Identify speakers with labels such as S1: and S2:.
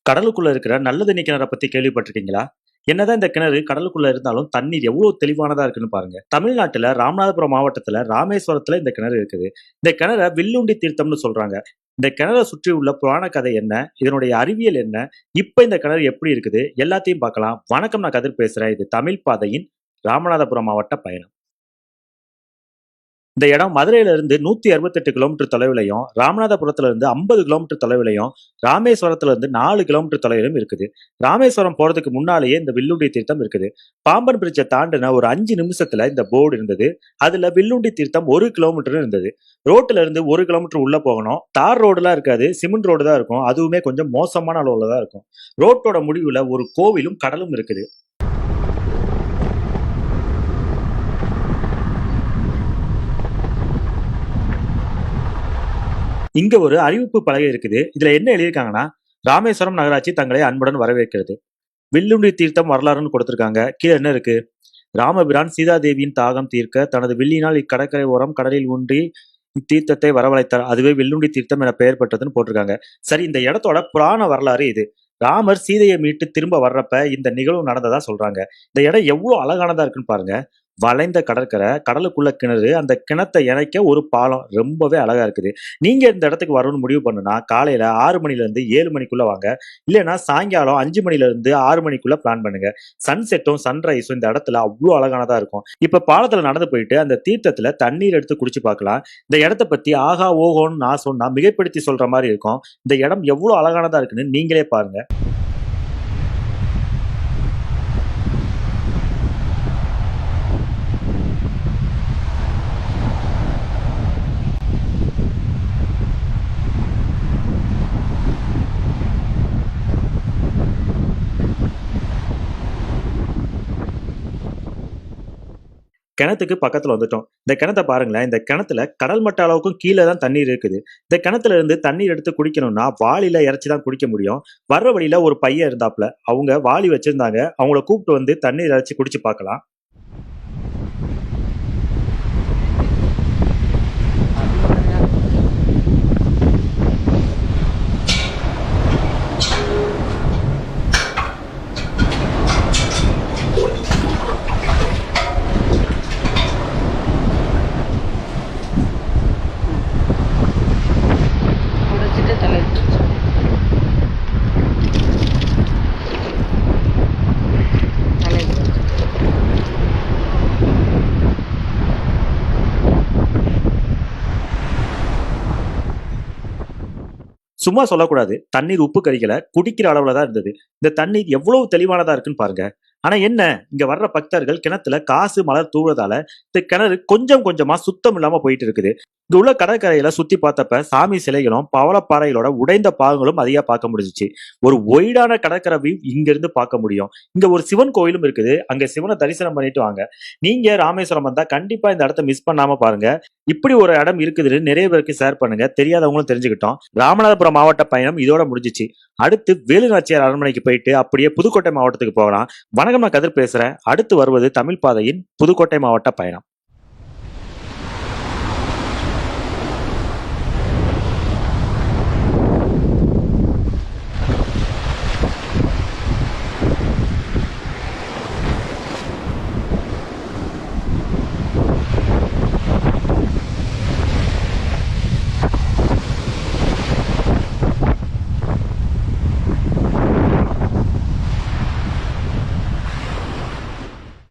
S1: கடலுக்குள்ள இருக்கிற நல்ல தண்ணி கிணற பத்தி கேள்விப்பட்டிருக்கீங்களா? என்னதான் இந்த கிணறு கடலுக்குள்ள இருந்தாலும் தண்ணீர் எவ்வளவு தெளிவானதா இருக்குன்னு பாருங்க. தமிழ்நாட்டுல ராமநாதபுரம் மாவட்டத்துல ராமேஸ்வரத்துல இந்த கிணறு இருக்குது. இந்த கிணற வில்லுண்டி தீர்த்தம்னு சொல்றாங்க. இந்த கிணறை சுற்றி உள்ள புராண கதை என்ன, இதனுடைய அறிவியல் என்ன, இப்ப இந்த கிணறு எப்படி இருக்குது, எல்லாத்தையும் பார்க்கலாம். வணக்கம், நான் கதிர் பேசுறேன். இது தமிழ் பாதையின் ராமநாதபுரம் மாவட்ட பயணம். இந்த இடம் மதுரையில இருந்து 168 கிலோமீட்டர் தொலைவிலையும், ராமநாதபுரத்துல இருந்து 50 கிலோமீட்டர் தொலைவிலையும், ராமேஸ்வரத்துல இருந்து 4 கிலோமீட்டர் தொலைவிலும் இருக்குது. ராமேஸ்வரம் போறதுக்கு முன்னாலேயே இந்த வில்லுண்டி தீர்த்தம் இருக்குது. பாம்பன் பிரிட்ஜை தாண்டின ஒரு 5 நிமிஷத்துல இந்த போர்டு இருந்தது. அதுல வில்லுண்டி தீர்த்தம் 1 கிலோமீட்டர் இருந்தது. ரோட்ல இருந்து 1 கிலோமீட்டர் உள்ள போகணும். தார் ரோடுலாம் இருக்காது, சிமெண்ட் ரோடு தான் இருக்கும். அதுவுமே கொஞ்சம் மோசமான அளவுல தான் இருக்கும். ரோட்டோட முடிவுல ஒரு கோவிலும் கடலும் இருக்குது. இங்க ஒரு அறிவிப்பு பலகை இருக்குது. இதுல என்ன எழுதியிருக்காங்கன்னா, ராமேஸ்வரம் நகராட்சி தங்களை அன்புடன் வரவேற்கிறது. வில்லுண்டி தீர்த்தம் வரலாறுன்னு கொடுத்திருக்காங்க. கீழே என்ன இருக்கு? ராமபிரான் சீதாதேவியின் தாகம் தீர்க்க தனது வில்லினால் இக்கடற்கரை ஓரம் கடலில் ஊன்றி இத்தீர்த்தத்தை வரவழைத்தார். அதுவே வில்லுண்டி தீர்த்தம் என பெயர் பெற்றதுன்னு போட்டிருக்காங்க. சரி, இந்த இடத்தோட புராண வரலாறு இது. ராமர் சீதையை மீட்டு திரும்ப வர்றப்ப இந்த நிகழ்வு நடந்ததா சொல்றாங்க. இந்த இடம் எவ்வளவு அழகானதா இருக்குன்னு பாருங்க. வளைந்த கடற்கரை, கடலுக்குள்ள கிணறு, அந்த கிணத்தை இணைக்க ஒரு பாலம், ரொம்பவே அழகா இருக்குது. நீங்க இந்த இடத்துக்கு வரணும்னு முடிவு பண்ணுனா காலையில 6 மணில இருந்து 7 மணிக்குள்ள வாங்க. இல்லைன்னா சாயங்காலம் 5 மணில இருந்து 6 மணிக்குள்ள பிளான் பண்ணுங்க. சன்செட்டும் சன்ரைஸும் இந்த இடத்துல அவ்வளவு அழகானதா இருக்கும். இப்ப பாலத்துல நடந்து போயிட்டு அந்த தீர்த்தத்துல தண்ணீர் எடுத்து குடிச்சு பார்க்கலாம். இந்த இடத்த பத்தி ஆகா ஓஹோன்னு நான் சொன்னா மிகைப்படுத்தி சொல்ற மாதிரி இருக்கும். இந்த இடம் எவ்வளவு அழகானதா இருக்குன்னு நீங்களே பாருங்க. கிணத்துக்கு பக்கத்துல வந்துட்டோம். இந்த கிணத்தை பாருங்களேன். இந்த கிணத்துல கடல் மட்ட அளவுக்கும் கீழே தான் தண்ணீர் இருக்குது. இந்த கிணத்துல இருந்து தண்ணீர் எடுத்து குடிக்கணும்னா வாளியில இறைச்சி தான் குடிக்க முடியும். வர்ற வழியில ஒரு பையன் இருந்தாப்ல, அவங்க வாளி வச்சிருந்தாங்க. அவங்கள கூப்பிட்டு வந்து தண்ணீர் இறைச்சி குடிச்சு பார்க்கலாம்.
S2: குடிச்சிட்டு தலை தலை
S1: சும்மா சொல்லக்கூடாது. தண்ணீர் உப்பு கரிக்கல, குடிக்கிற அளவுல தான் இருந்தது. இந்த தண்ணீர் எவ்வளவு தெளிவானதா இருக்குன்னு பாருங்க. ஆனா என்ன, இங்க வர்ற பக்தர்கள் கிணத்துல காசு மலர் தூவுறதால இந்த கிணறு கொஞ்சம் கொஞ்சமா சுத்தம் இல்லாம போயிட்டு இருக்குது. இங்க உள்ள கடற்கரையில சுத்தி பார்த்தப்ப சாமி சிலைகளும் பவளப்பாறைகளோட உடைந்த பாகங்களும் அதிகா பார்க்க முடிஞ்சிச்சு. ஒரு ஒய்டான கடற்கரை வியூ இங்க இருந்து பார்க்க முடியும். இங்க ஒரு சிவன் கோயிலும் இருக்குது. அங்க சிவனை தரிசனம் பண்ணிட்டு வாங்க. நீங்க ராமேஸ்வரம் வந்தா கண்டிப்பா இந்த இடத்த மிஸ் பண்ணாம பாருங்க. இப்படி ஒரு இடம் இருக்குதுன்னு நிறைய பேருக்கு ஷேர் பண்ணுங்க. தெரியாதவங்களும் தெரிஞ்சுக்கிட்டோம். ராமநாதபுரம் மாவட்ட பயணம் இதோட முடிஞ்சிச்சு. அடுத்து வேலுநாச்சியார் அரண்மனைக்கு போயிட்டு அப்படியே புதுக்கோட்டை மாவட்டத்துக்கு போகலாம். வணக்கம், நான் கதிர் பேசுறேன். அடுத்து வருவது தமிழ் பாதையின் புதுக்கோட்டை மாவட்ட பயணம்.